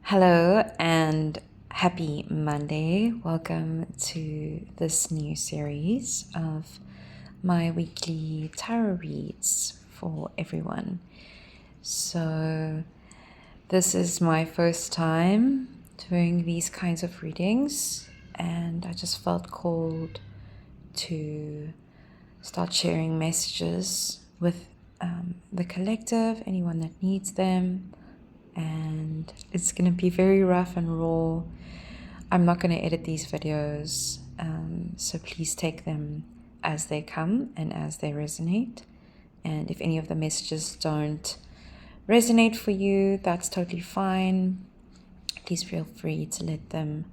Hello and happy Monday. Welcome to this new series of my weekly tarot reads for everyone. So, this is my first time doing these kinds of readings, and I just felt called to start sharing messages with the collective, anyone that needs them. And it's going to be very rough and raw. I'm not going to edit these videos, so please take them as they come and as they resonate. And if any of the messages don't resonate for you, that's totally fine. Please feel free to let them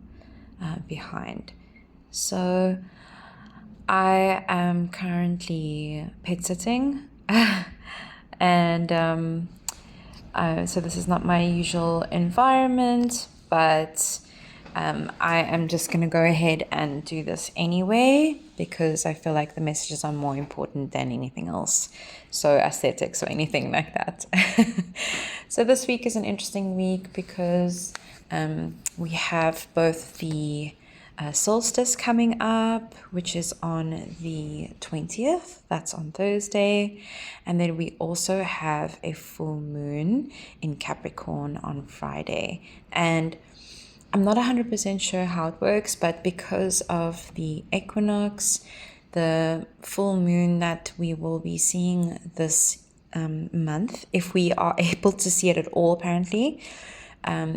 behind. So I am currently pet sitting and so this is not my usual environment, but I am just going to go ahead and do this anyway because I feel like the messages are more important than anything else. So aesthetics or anything like that. So this week is an interesting week because we have both the solstice coming up, which is on the 20th. That's on Thursday. And then we also have a full moon in Capricorn on Friday. And I'm not 100% sure how it works, but because of the equinox, the full moon that we will be seeing this month, if we are able to see it at all, apparently,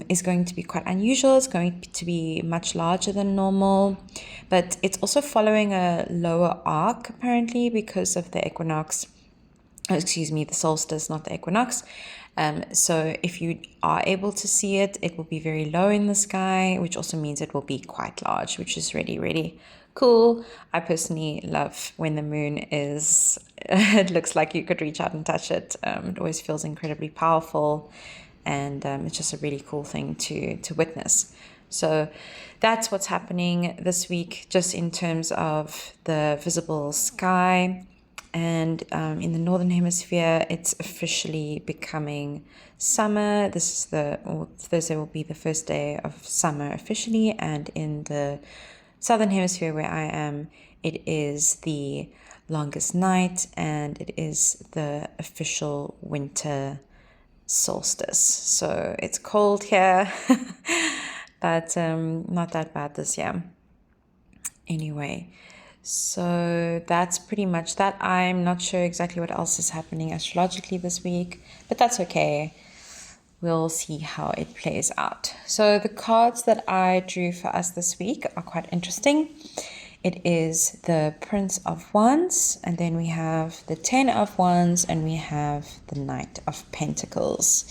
is going to be quite unusual. It's going to be much larger than normal, but it's also following a lower arc apparently because of the equinox. The solstice, not the equinox. So if you are able to see it, it will be very low in the sky, which also means it will be quite large, which is really, really cool. I personally love when the moon is, it looks like you could reach out and touch it. It always feels incredibly powerful. And it's just a really cool thing to witness. So that's what's happening this week, just in terms of the visible sky. And in the Northern Hemisphere, it's officially becoming summer. Thursday will be the first day of summer officially. And in the Southern Hemisphere, where I am, it is the longest night and it is the official winter solstice. So it's cold here, but not that bad this year. Anyway, so that's pretty much that. I'm not sure exactly what else is happening astrologically this week, but that's okay. We'll see how it plays out. So the cards that I drew for us this week are quite interesting. It is the Prince of Wands, and then we have the Ten of Wands, and we have the Knight of Pentacles.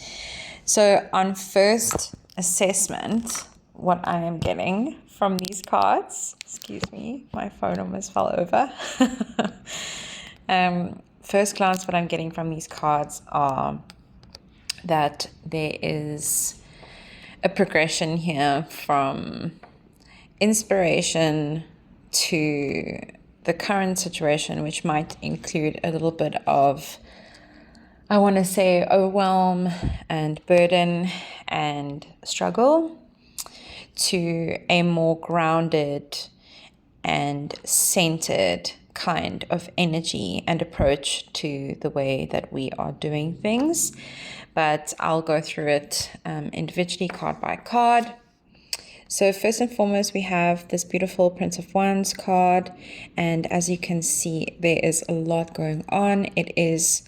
So on first assessment, what I am getting from these cards, excuse me, my phone almost fell over. First glance, what I'm getting from these cards are that there is a progression here from inspiration to the current situation, which might include a little bit of, I want to say, overwhelm and burden and struggle, to a more grounded and centered kind of energy and approach to the way that we are doing things. But I'll go through it individually, card by card. So first and foremost, we have this beautiful Prince of Wands card. And as you can see, there is a lot going on. It is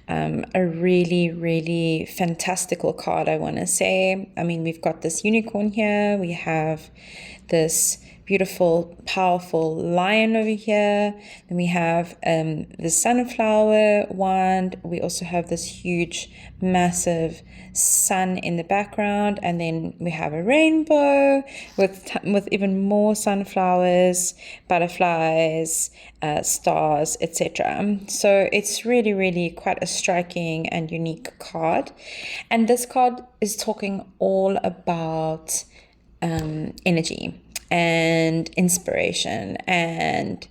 a really, really fantastical card, I want to say. I mean, we've got this unicorn here. We have this beautiful, powerful lion over here. Then we have the sunflower wand. We also have this huge, massive sun in the background, and then we have a rainbow with even more sunflowers, butterflies, stars, etc. So it's really, really quite a striking and unique card. And this card is talking all about energy and inspiration. And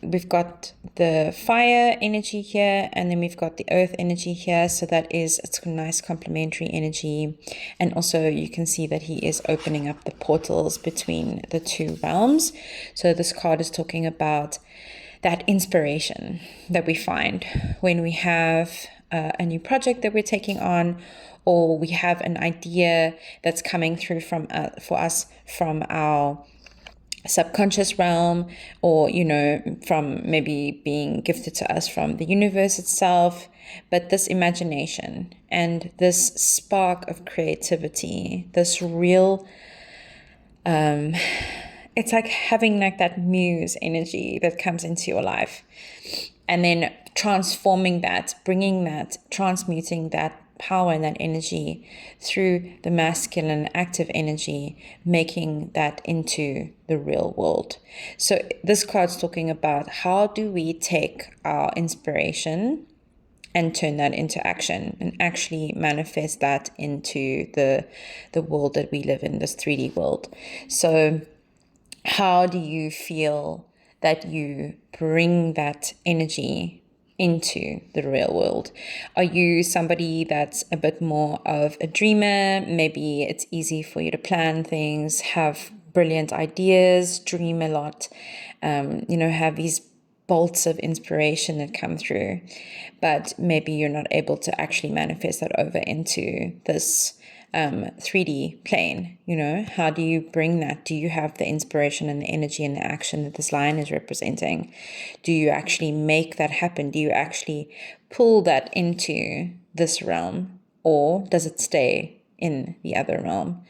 we've got the fire energy here, and then we've got the earth energy here. So it's a nice complementary energy. And also you can see that he is opening up the portals between the two realms. So this card is talking about that inspiration that we find when we have a new project that we're taking on, or we have an idea that's coming through for us from our subconscious realm, or from maybe being gifted to us from the universe itself. But this imagination and this spark of creativity, this real it's like having like that muse energy that comes into your life, and then transforming that, bringing that, transmuting that power and that energy through the masculine active energy, making that into the real world. So this card's talking about how do we take our inspiration and turn that into action and actually manifest that into the world that we live in, this 3D world. So how do you feel that you bring that energy into the real world? Are you somebody that's a bit more of a dreamer? Maybe it's easy for you to plan things, have brilliant ideas, dream a lot, have these bolts of inspiration that come through, but maybe you're not able to actually manifest that over into this 3D plane. How do you bring that? Do you have the inspiration and the energy and the action that this lion is representing? Do you actually make that happen? Do you actually pull that into this realm, or does it stay in the other realm?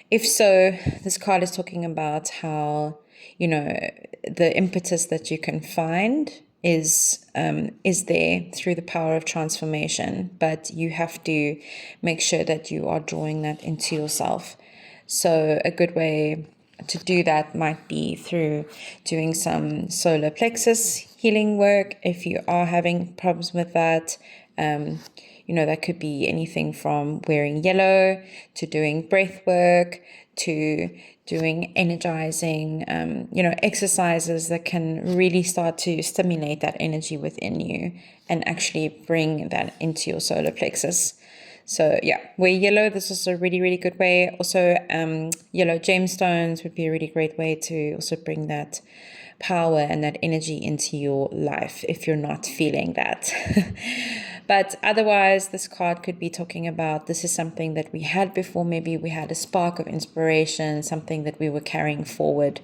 If so, this card is talking about how the impetus that you can find is there through the power of transformation, but you have to make sure that you are drawing that into yourself. So a good way to do that might be through doing some solar plexus healing work. If you are having problems with that, that could be anything from wearing yellow to doing breath work to doing energizing, exercises that can really start to stimulate that energy within you and actually bring that into your solar plexus. So yeah, wear yellow. This is a really, really good way. Also, yellow gemstones would be a really great way to also bring that power and that energy into your life if you're not feeling that. But otherwise, this card could be talking about this is something that we had before. Maybe we had a spark of inspiration, something that we were carrying forward.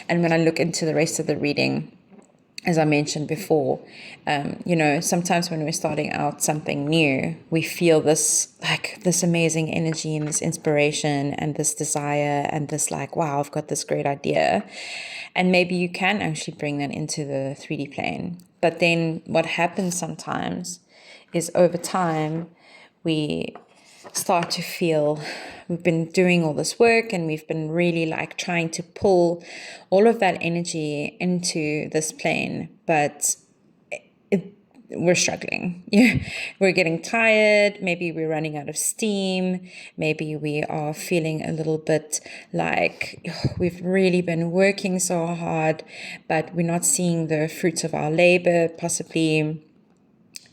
And when I look into the rest of the reading, as I mentioned before, sometimes when we're starting out something new, we feel this amazing energy and this inspiration and this desire and this wow, I've got this great idea. And maybe you can actually bring that into the 3D plane. But then what happens sometimes is over time, we start to feel we've been doing all this work and we've been really trying to pull all of that energy into this plane, but we're struggling. We're getting tired. Maybe we're running out of steam. Maybe we are feeling a little bit we've really been working so hard, but we're not seeing the fruits of our labor, possibly.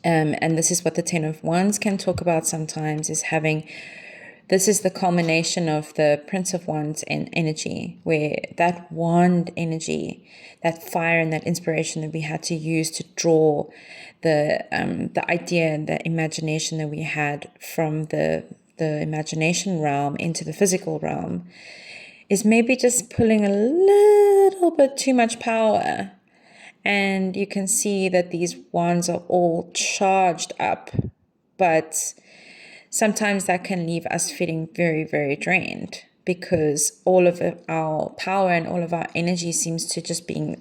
And this is what the 10 of Wands can talk about sometimes, this is the culmination of the Prince of Wands and energy, where that wand energy, that fire and that inspiration that we had to use to draw the idea and the imagination that we had from the imagination realm into the physical realm is maybe just pulling a little bit too much power. And you can see that these wands are all charged up, but sometimes that can leave us feeling very, very drained because all of our power and all of our energy seems to just be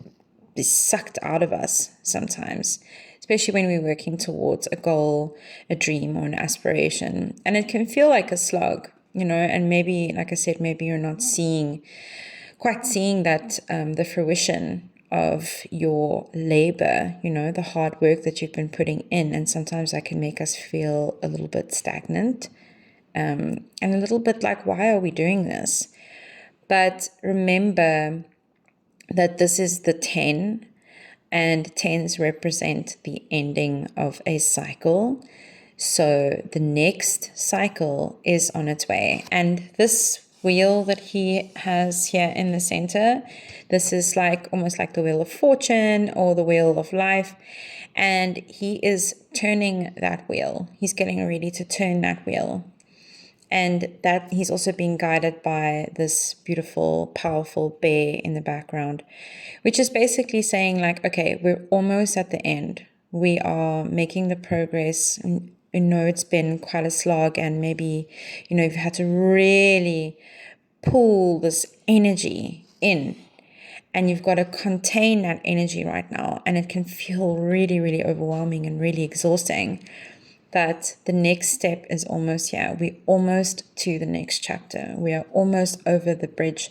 sucked out of us sometimes, especially when we're working towards a goal, a dream, or an aspiration. And it can feel like a slog, and maybe, like I said, maybe you're not quite seeing that the fruition of your labor, the hard work that you've been putting in. And sometimes that can make us feel a little bit stagnant and a little bit why are we doing this? But remember that this is the 10, and 10s represent the ending of a cycle. So the next cycle is on its way. And this wheel that he has here in the center, this is like almost like the wheel of fortune or the wheel of life. And he is turning that wheel. He's getting ready to turn that wheel. And that he's also being guided by this beautiful, powerful bear in the background, which is basically saying like, okay, we're almost at the end. We are making the progress. You know, it's been quite a slog, and maybe, you know, you've had to really pull this energy in, and you've got to contain that energy right now. And it can feel really, really overwhelming and really exhausting. But the next step is almost here. We're almost to the next chapter. We are almost over the bridge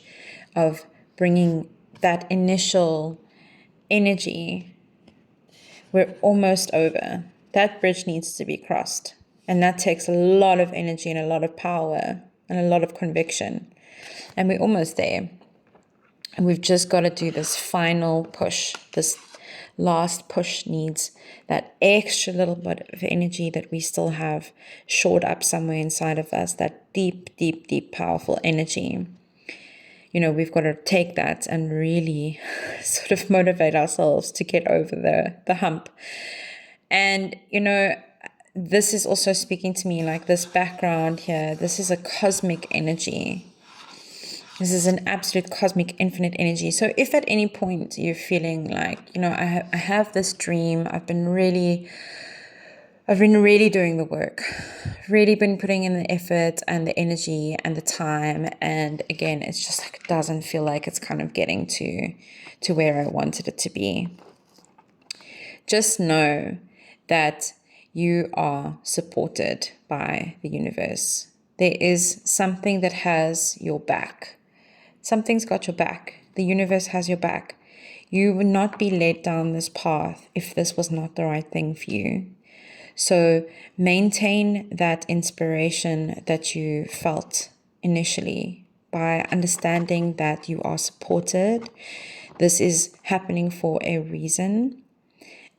of bringing that initial energy. We're almost over. That bridge needs to be crossed. And that takes a lot of energy and a lot of power and a lot of conviction. And we're almost there. And we've just got to do this final push. This last push needs that extra little bit of energy that we still have stored up somewhere inside of us, that deep, deep, deep, powerful energy. You know, we've got to take that and really sort of motivate ourselves to get over the hump. And, you know, this is also speaking to me like this background here. This is a cosmic energy. This is an absolute cosmic infinite energy. So if at any point you're feeling like, you know, I have this dream, I've been really doing the work, really been putting in the effort and the energy and the time. And again, it's just like, it doesn't feel like it's kind of getting to where I wanted it to be. Just know that you are supported by the universe. There is something that has your back. Something's got your back. The universe has your back. You would not be led down this path if this was not the right thing for you. So maintain that inspiration that you felt initially by understanding that you are supported. This is happening for a reason.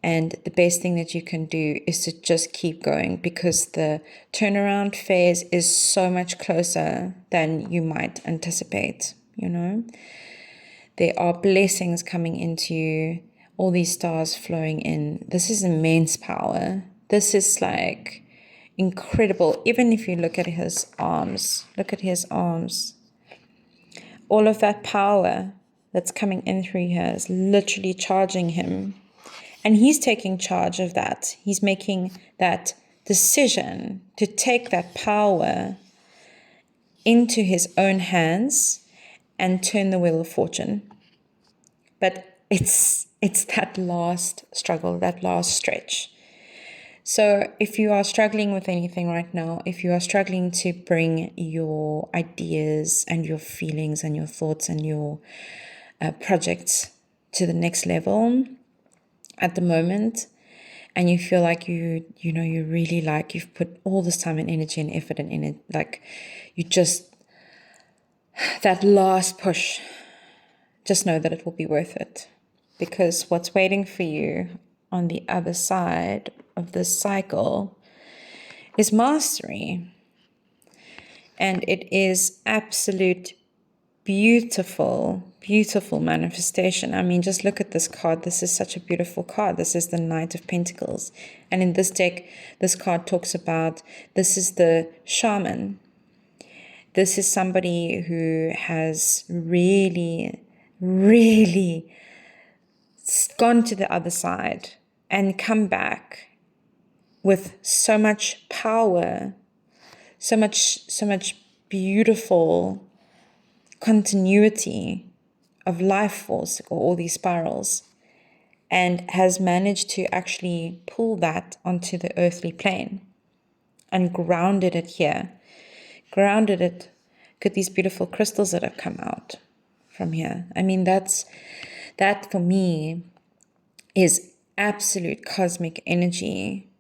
And the best thing that you can do is to just keep going, because the turnaround phase is so much closer than you might anticipate. You know, there are blessings coming into you, all these stars flowing in. This is immense power. This is like incredible. Even if you look at his arms, all of that power that's coming in through here is literally charging him. And he's taking charge of that. He's making that decision to take that power into his own hands and turn the wheel of fortune. But it's that last struggle, that last stretch. So if you are struggling with anything right now, if you are struggling to bring your ideas and your feelings and your thoughts and your projects to the next level at the moment, and you feel like you really like, you've put all this time and energy and effort in it, like you just, that last push, just know that it will be worth it, because what's waiting for you on the other side of this cycle is mastery. And it is absolute beautiful, beautiful manifestation. I mean, just look at this card. This is such a beautiful card. This is the Knight of Pentacles. And in this deck, this card talks about, this is the shaman. This is somebody who has really, really gone to the other side and come back with so much power, so much beautiful continuity of life force, or all these spirals, and has managed to actually pull that onto the earthly plane and grounded it here. Grounded it. Look at these beautiful crystals that have come out from here. I mean, that for me is absolute cosmic energy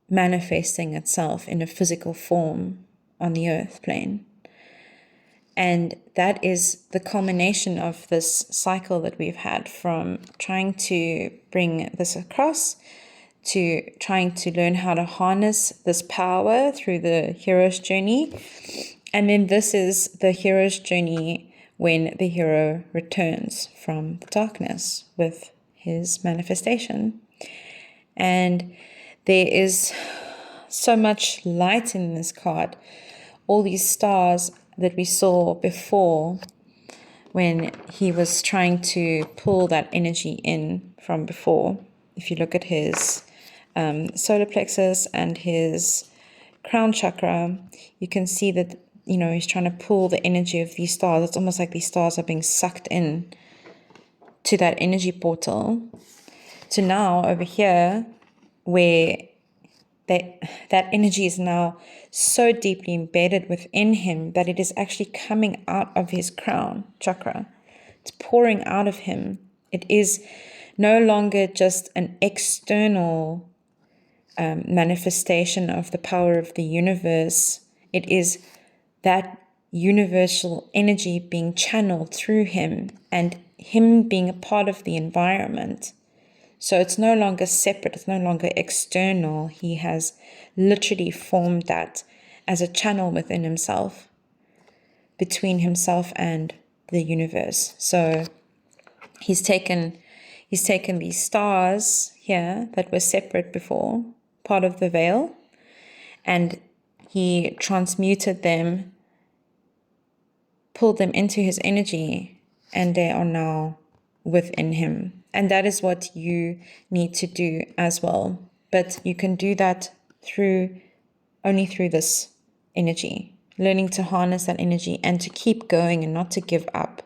manifesting itself in a physical form on the earth plane. And that is the culmination of this cycle that we've had, from trying to bring this across to trying to learn how to harness this power through the hero's journey. And then this is the hero's journey when the hero returns from the darkness with his manifestation. And there is so much light in this card. All these stars that we saw before when he was trying to pull that energy in from before. If you look at his solar plexus and his crown chakra, you can see that, he's trying to pull the energy of these stars. It's almost like these stars are being sucked in to that energy portal. To now over here, where that energy is now so deeply embedded within him that it is actually coming out of his crown chakra. It's pouring out of him. It is no longer just an external manifestation of the power of the universe. It is that universal energy being channeled through him and him being a part of the environment. So it's no longer separate, it's no longer external. He has literally formed that as a channel within himself, between himself and the universe. So he's taken these stars here that were separate before, part of the veil, and he transmuted them, pulled them into his energy, and they are now within him. And that is what you need to do as well. But you can do that only through this energy, learning to harness that energy and to keep going and not to give up.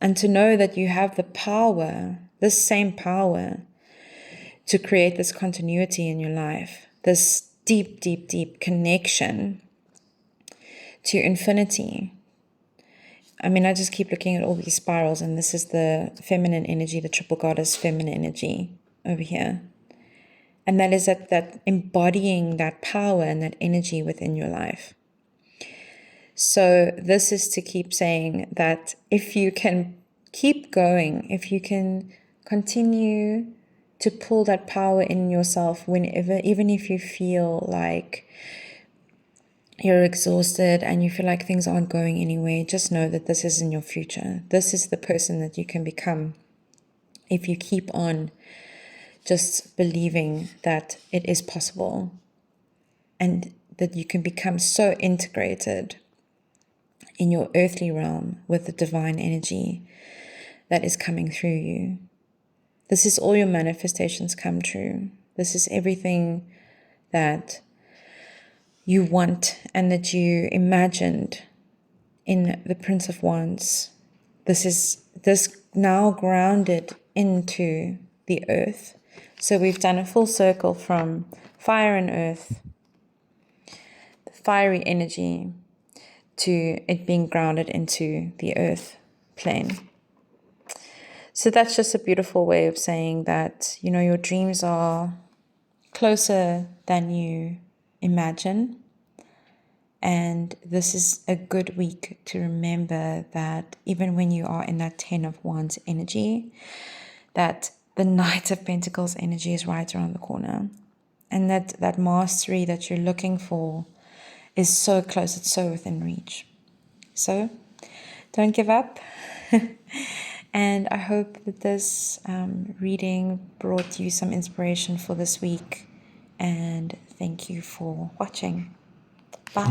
And to know that you have the power, this same power, to create this continuity in your life, this deep, deep, deep connection to infinity. I mean, I just keep looking at all these spirals, and this is the feminine energy, the triple goddess feminine energy over here. And that is that embodying that power and that energy within your life. So this is to keep saying that if you can keep going, if you can continue to pull that power in yourself whenever, even if you feel like you're exhausted and you feel like things aren't going anywhere, just know that this is in your future. This is the person that you can become if you keep on just believing that it is possible, and that you can become so integrated in your earthly realm with the divine energy that is coming through you. This is all your manifestations come true. This is everything that you want and that you imagined in the Prince of Wands. This is now grounded into the earth. So we've done a full circle from fire and earth, the fiery energy, to it being grounded into the earth plane. So that's just a beautiful way of saying that, your dreams are closer than you imagine. And this is a good week to remember that even when you are in that 10 of Wands energy, that the Knight of Pentacles energy is right around the corner. And that mastery that you're looking for is so close, it's so within reach. So don't give up. And I hope that this reading brought you some inspiration for this week. And thank you for watching. Bye.